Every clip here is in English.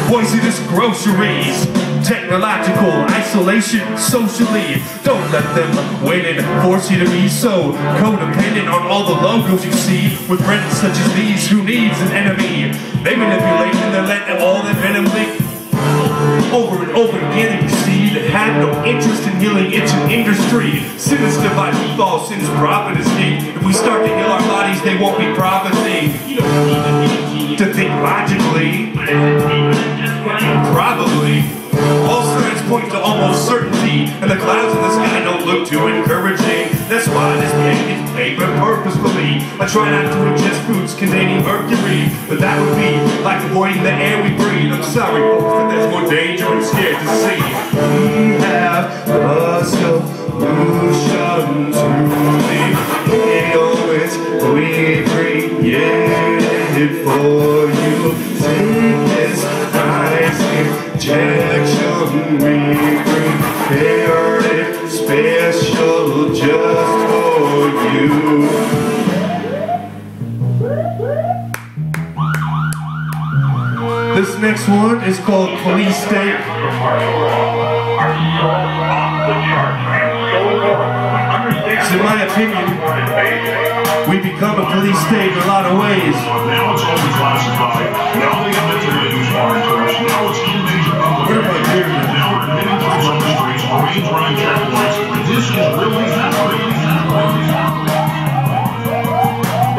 poisonous groceries, technological isolation socially. Don't let them win and force you to be so codependent on all the logos you see. With friends such as these, who needs an enemy? They manipulate and they let all their venom leak over and over again. You see, they have no interest in healing. It's an industry, sinister by default, since profit is king. If we start to heal our bodies, they won't be profiting. You don't need to think logically. Probably. All signs point to almost certainty, and the clouds in the sky don't look too encouraging. That's why this pen is paper purposefully. I try not to ingest foods containing mercury, but that would be like avoiding the air we breathe. I'm sorry, folks, but there's more danger I'm scared to see. We have a solution to the illness we created for you. Take this nice injection, we prepared it special just for you. This next one is called Police State. So in my opinion, we become a police state in a lot of ways. Now it's overclassified. Now they got mental use monitors. Now it's in-danger public. What about here? Now we're admitting police on the streets, Marines running checkpoints. This is really happening.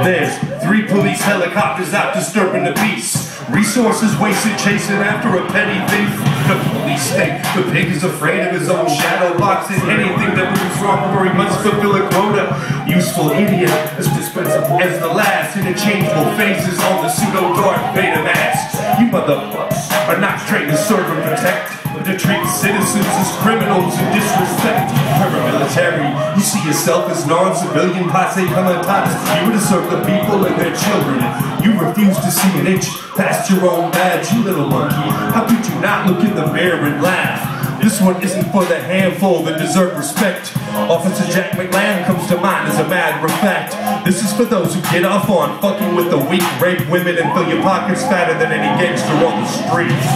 There's 3 police helicopters out disturbing the peace. Resources wasted chasing after a petty thief. The police state, the pig is afraid of his own shadow boxing. Anything that moves wrong where he must fulfill a quota. Useful idiot, as dispensable as the last. Interchangeable faces on the pseudo-Darth Vader masks. You motherfuckers are not trained to serve and protect, but to treat citizens as criminals and disrespect. Paramilitary, you see yourself as non-civilian passe comitatus. You would serve the people and their children. You refuse to see an inch past your own badge, you little monkey. How could you not look in the mirror and laugh? This one isn't for the handful that deserve respect. Officer Jack McLand comes to mind as a matter of fact. This is for those who get off on fucking with the weak, rape women, and fill your pockets fatter than any gangster on the streets.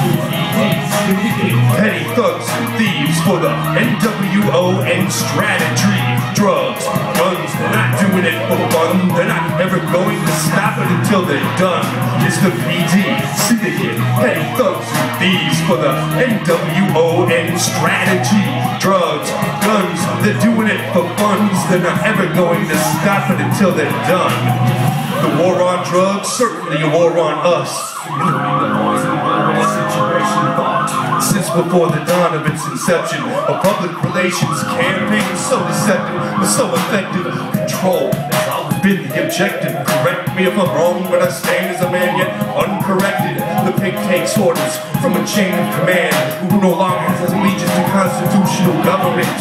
Petty thugs and thieves for the NWO strategy. Drugs, guns, they're not doing it for fun. They're not ever going to stop it until they're done. It's the PD, syndicate, petty thugs and thieves for the NWO strategy. Drugs, guns, they're doing it for funds. They're not ever going to stop it until they're done. The war on drugs, certainly a war on us. Since before the dawn of its inception, a public relations campaign so deceptive, but so effective. Control has always been the objective. Correct me if I'm wrong, but I stand as a man yet uncorrected. The pig takes orders from a chain of command who no longer has allegiance to constitutional government.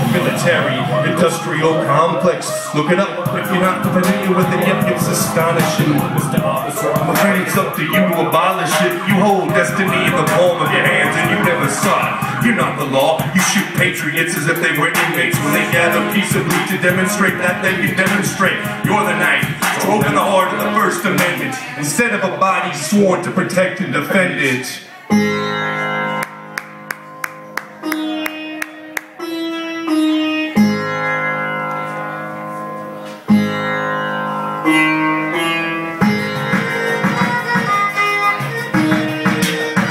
Military, industrial complex. Look it up if you're not familiar with it yet. It's astonishing. Mr. Officer, I'm afraid it's up to you to abolish it. You hold destiny in the palm of your hands and you never saw it. You're not the law. You shoot patriots as if they were inmates when they gather peaceably to demonstrate that they can demonstrate. You're the knife, stroke in the heart of the First Amendment, instead of a body sworn to protect and defend it.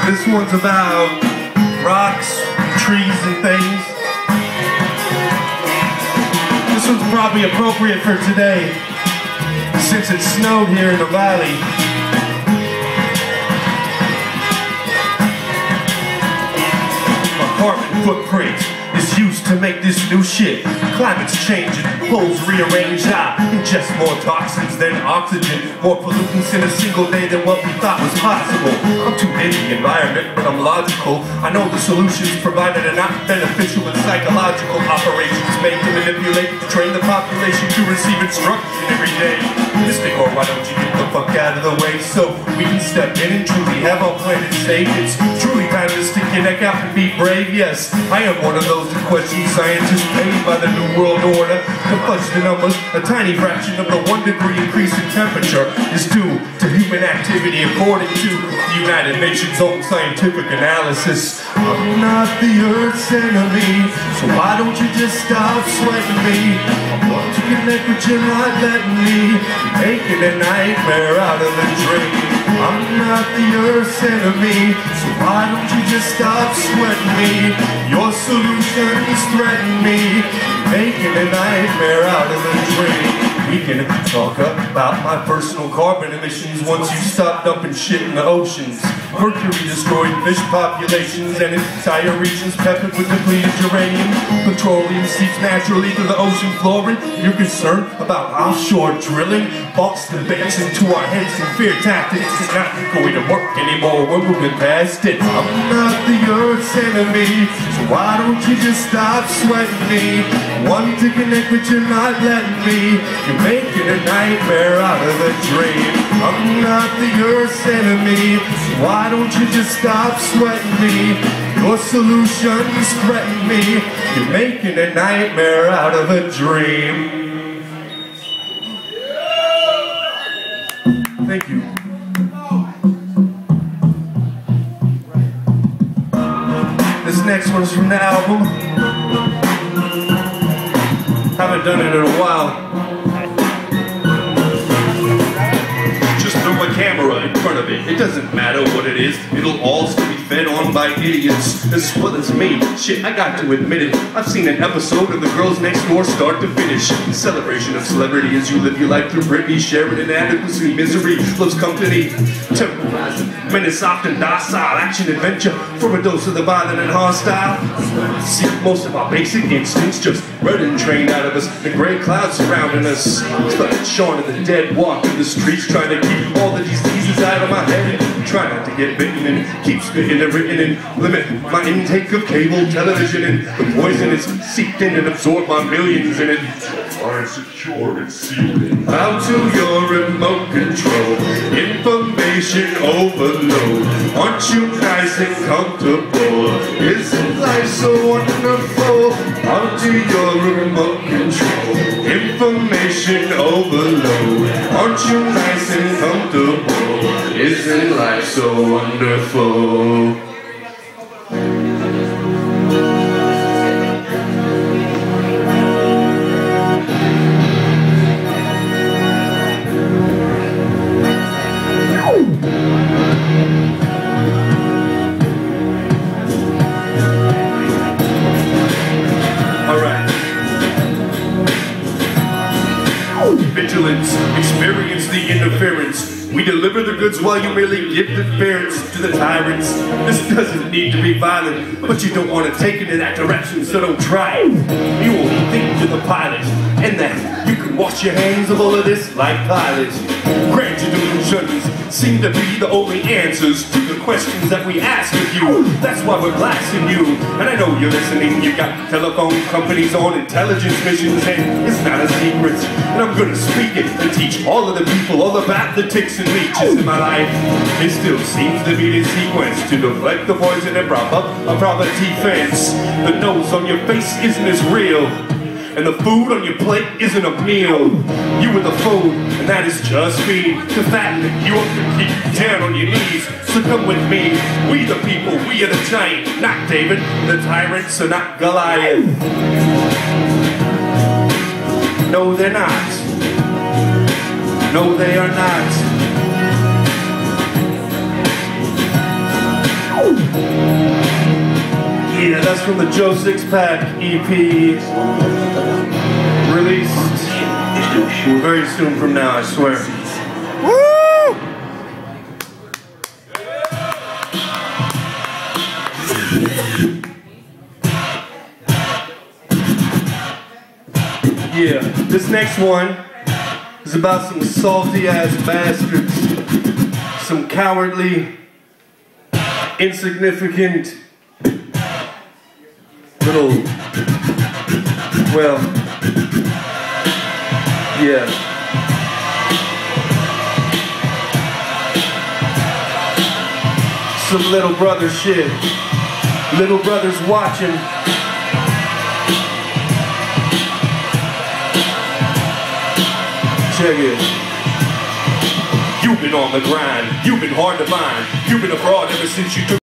This one's about rocks, trees, and things. This one's probably appropriate for today, since it snowed here in the valley. My carbon footprint is used to make this new shit. Climate's changing, poles rearrange. I ingest more toxins than oxygen, more pollutants in a single day than what we thought was possible. I'm too in the environment, but I'm logical. I know the solutions provided are not beneficial, and psychological operations made to manipulate, to train the population to receive instruction every day. Mystic, or why don't you get the fuck out of the way so we can step in and truly have our planet saved? It's truly time to stick your neck out and be brave. Yes, I am one of those that question scientists paid by the New World Order to fudge the numbers. A tiny fraction of the 1 degree increase in temperature is due to human activity, according to the United Nations own scientific analysis. I'm not the Earth's enemy, so why don't you just stop sweating me? I want to connect but you're not letting me. You're making a nightmare out of a dream. I'm not the Earth's enemy, so why don't you just stop sweating me? Your solutions threaten me. You're making a nightmare out of a dream. We can talk about my personal carbon emissions once you stop dumping shit in the oceans. Mercury destroyed fish populations and entire regions peppered with depleted uranium. Petroleum seeps naturally through the ocean floor, and you're concerned about offshore drilling. Boston banks into our heads and fear tactics is not going to work anymore. We're moving past it. I'm not the Earth's enemy, so why don't you just stop sweating me? Want to connect but you're not letting me. You're making a nightmare out of a dream. I'm not the Earth's enemy, so why don't you just stop sweating me? Your solutions threaten me. You're making a nightmare out of a dream. Thank you. This next one's from the album. Haven't done it in a while. Just throw a camera in front of it. It doesn't matter what it is. It'll all still be fed on by idiots as well as me. Shit, I got to admit it. I've seen an episode of The Girls Next Door start to finish. The celebration of celebrity as you live your life through Britney, sharing inadequacy, misery, loves company, terrorizing, menace, often docile, action, adventure, from a dose of the violent and hostile. See, most of our basic instincts just running trained out of us. The gray clouds surrounding us. It's like Shaun of the Dead walking the streets, trying to keep all the diseases out of my head. Try not to get bitten and keep spitting and written and limit my intake of cable television, and the poison is seeped in and absorbed my millions in it. I'm secure and sealed in. Out to your remote control, information overload. Aren't you nice and comfortable? Isn't life so wonderful? Out to your remote control, information overload. Aren't you nice and comfortable? Isn't life so wonderful? Vigilance, experience the interference. We deliver the goods while you merely give the ferrets to the tyrants. This doesn't need to be violent, but you don't want to take it in that direction, so don't try it. You will think you're the pilot, and that you can wash your hands of all of this like pilots. Grand delusions seem to be the only answers to the questions that we ask of you. That's why we're blasting you. And I know you're listening. You got telephone companies on intelligence missions, and it's not a secret. And I'm gonna speak it and teach all of the people all about the ticks and leeches in my life. It still seems to be the sequence to deflect the poison and prop up a proper defense. The nose on your face isn't as real, and the food on your plate isn't a meal. You are the food, and that is just feed to fatten you up and keep you down on your knees. So come with me, we the people, we are the giant, not David. The tyrants are not Goliath. No, they're not. No, they are not. Yeah, that's from the Joe Sixpack EP, released very soon from now, I swear. Woo! Yeah, this next one is about some salty ass bastards, some cowardly, insignificant little, well, yeah. Some little brother shit. Little brother's watching. Check it. You've been on the grind, you've been hard to find. You've been a fraud ever since you took